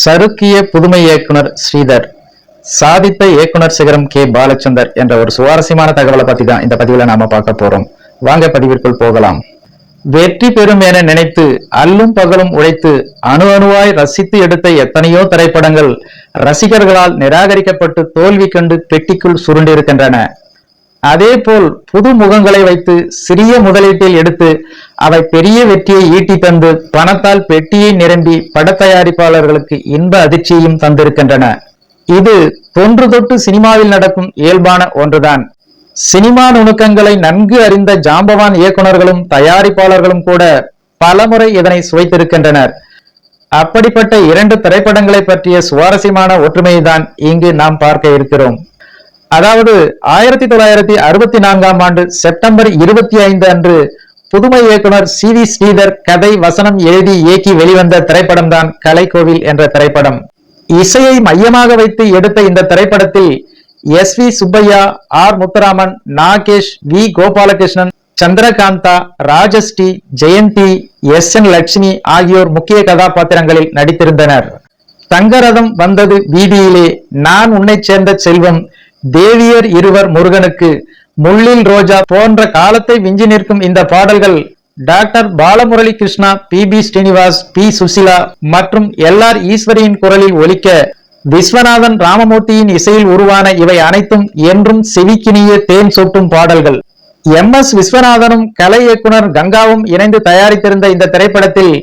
சருக்கிய புதுமை இயக்குனர் ஸ்ரீதர், சாதித்த இயக்குனர் சிகரம் கே பாலச்சந்தர் என்ற ஒரு சுவாரஸ்யமான தகவலை பத்தி தான் இந்த பதிவுல நாம பார்க்க போறோம். வாங்க பதிவிற்குள் போகலாம். வெற்றி பெறும் என நினைத்து அல்லும் பகலும் உழைத்து அணு அணுவாய் ரசித்து எடுத்த எத்தனையோ திரைப்படங்கள் ரசிகர்களால் நிராகரிக்கப்பட்டு தோல்வி கண்டு பெட்டிக்குள் சுருண்டிருக்கின்றன. அதே போல் புது முகங்களை வைத்து சிறிய முதலீட்டில் எடுத்து அவை பெரிய வெற்றியை ஈட்டி தந்து பணத்தால் பெட்டியை நிரம்பி பட தயாரிப்பாளர்களுக்கு இன்ப அதிர்ச்சியையும் தந்திருக்கின்றன. இது தொன்று தொட்டு சினிமாவில் நடக்கும் இயல்பான ஒன்றுதான். சினிமா நுணுக்கங்களை நன்கு அறிந்த ஜாம்பவான் இயக்குனர்களும் தயாரிப்பாளர்களும் கூட பலமுறை இதனை சுவைத்திருக்கின்றனர். அப்படிப்பட்ட இரண்டு திரைப்படங்களை பற்றிய சுவாரஸ்யமான ஒற்றுமையை தான் இங்கு நாம் பார்க்க இருக்கிறோம். அதாவது 1964 ஆண்டு செப்டம்பர் 25 அன்று புதுமை இயக்குனர் சி வி ஸ்ரீதர் கதை வசனம் எழுதி இயக்கி வெளிவந்த திரைப்படம் தான் கலைக்கோவில் என்ற திரைப்படம். இசையை மையமாக வைத்து எடுத்த இந்த திரைப்படத்தில் S V Subbaiah, R Muthuraman, Nagesh, V Gopalakrishnan, Chandrakantha, Rajasree, Jayanthi, S N Lakshmi ஆகியோர் முக்கிய கதாபாத்திரங்களில் நடித்திருந்தனர். தங்கரதம் வந்தது வீதியிலே, நான் உன்னை சேர்ந்த செல்வம், தேவியர் இருவர் முருகனுக்கு, முள்ளில் ரோஜா போன்ற காலத்தை விஞ்சி நிற்கும் இந்த பாடல்கள் doctor Balamurali Krishna, P B Srinivas, P Susheela மற்றும் எல் ஆர் ஈஸ்வரியின் குரலில் ஒலிக்க, விஸ்வநாதன் ராமமூர்த்தியின் இசையில் உருவான இவை அனைத்தும் என்றும் செவிக்கினிய தேன் சொட்டும் பாடல்கள். எம் எஸ் விஸ்வநாதனும் கலை இயக்குனர் கங்காவும் இணைந்து தயாரித்திருந்த இந்த திரைப்படத்தில்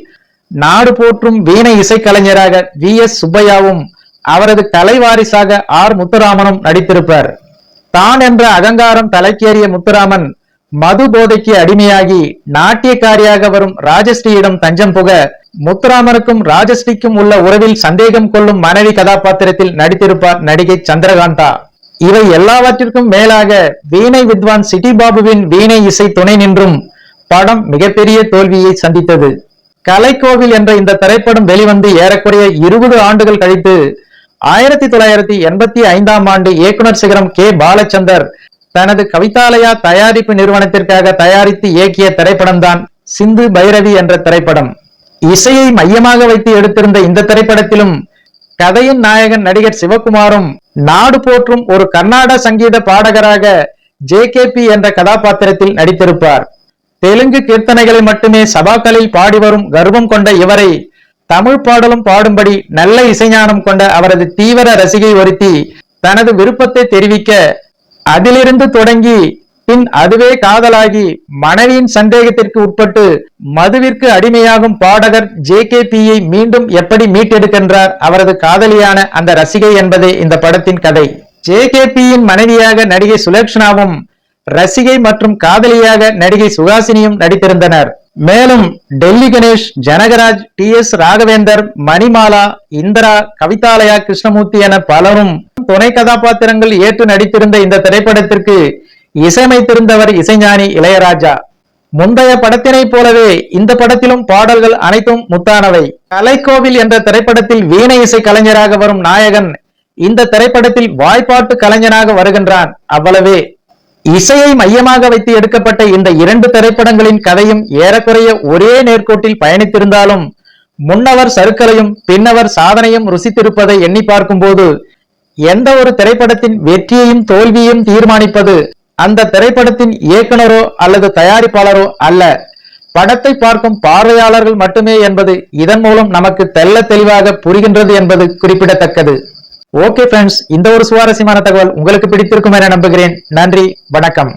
நாடு போற்றும் வீணை இசைக்கலைஞராக வி எஸ் சுப்பையாவும் அவரது கலை வாரிசாக ஆர் முத்துராமனும் நடித்திருப்பார். தான் என்ற அகங்காரம் தலைக்கேறிய முத்துராமன் மது போதைக்கு அடிமையாகி நாட்டியக்காரியாக வரும் ராஜஸ்ரீயிடம் தஞ்சம் புக, முத்துராமனுக்கும் ராஜஸ்ரீக்கும் உள்ள உறவில் சந்தேகம் கொள்ளும் மனைவி கதாபாத்திரத்தில் நடித்திருப்பார் நடிகை சந்திரகாந்தா. இவை எல்லாவற்றிற்கும் மேலாக வீணை வித்வான் சிட்டி பாபுவின் வீணை இசை துணை நின்றும் படம் மிகப்பெரிய தோல்வியை சந்தித்தது. கலைக்கோவில் என்ற இந்த திரைப்படம் வெளிவந்து ஏறக்குறைய 20 ஆண்டுகள் கழித்து 1985 ஆண்டு இயக்குனர் சிகரம் கே பாலச்சந்தர் தனது கவிதாலயா தயாரிப்பு நிறுவனத்திற்காக தயாரித்து இயக்கிய திரைப்படம் தான் சிந்து பைரவி என்ற திரைப்படம். இசையை மையமாக வைத்து எடுத்திருந்த இந்த திரைப்படத்திலும் கதையின் நாயகன் நடிகர் சிவகுமாரும் நாடு போற்றும் ஒரு கர்நாடக சங்கீத பாடகராக JKP என்ற கதாபாத்திரத்தில் நடித்திருப்பார். தெலுங்கு கீர்த்தனைகளை மட்டுமே சபாக்களில் பாடி வரும் கர்வம் கொண்ட இவரை தமிழ் பாடலும் பாடும்படி நல்ல இசைஞானம் கொண்ட அவரது தீவிர ரசிகை ஒருத்தி தனது விருப்பத்தை தெரிவிக்க, அதிலிருந்து தொடங்கி பின் அதுவே காதலாகி மனைவியின் சந்தேகத்திற்கு உட்பட்டு மதுவிற்கு அடிமையாகும் பாடகர் JKPயை மீண்டும் எப்படி மீட்டெடுக்கின்றார் அவரது காதலியான அந்த ரசிகை என்பதே இந்த படத்தின் கதை. JKPயின் மனைவியாக நடிகை சுலக்ஷனாவும் ரசிகை மற்றும் காதலியாக நடிகை சுகாசினியும் நடித்திருந்தனர். மேலும் டெல்லி கணேஷ், ஜனகராஜ், TS ராகவேந்தர், மணிமாலா, இந்திரா, கவிதாலயா கிருஷ்ணமூர்த்தி என பலரும் துணை கதாபாத்திரங்கள் ஏற்று நடித்திருந்த இந்த திரைப்படத்திற்கு இசையமைத்திருந்தவர் இசைஞானி இளையராஜா. முந்தைய படத்தினை போலவே இந்த படத்திலும் பாடல்கள் அனைத்தும் முத்தானவை. கலைக்கோவில் என்ற திரைப்படத்தில் வீணை இசை கலைஞராக வரும் நாயகன் இந்த திரைப்படத்தில் வாய்ப்பாட்டு கலைஞனாக வருகின்றான். அவ்வளவே. இசையை மையமாக வைத்து எடுக்கப்பட்ட இந்த இரண்டு திரைப்படங்களின் கதையும் ஏறக்குறைய ஒரே நேர்கோட்டில் பயணித்திருந்தாலும் முன்னவர் சறுக்கலையும் பின்னவர் சாதனையும் ருசித்திருப்பதை எண்ணி பார்க்கும் போது எந்த ஒரு திரைப்படத்தின் வெற்றியையும் தோல்வியையும் தீர்மானிப்பது அந்த திரைப்படத்தின் இயக்குனரோ அல்லது தயாரிப்பாளரோ அல்ல, படத்தை பார்க்கும் பார்வையாளர்கள் மட்டுமே என்பது இதன் மூலம் நமக்கு தெள்ள தெளிவாக புரிகின்றது என்பது குறிப்பிடத்தக்கது. ஓகே ஃப்ரெண்ட்ஸ், இந்த ஒரு சுவாரஸ்யமான தகவல் உங்களுக்கு பிடித்திருக்கும் என நம்புகிறேன். நன்றி, வணக்கம்.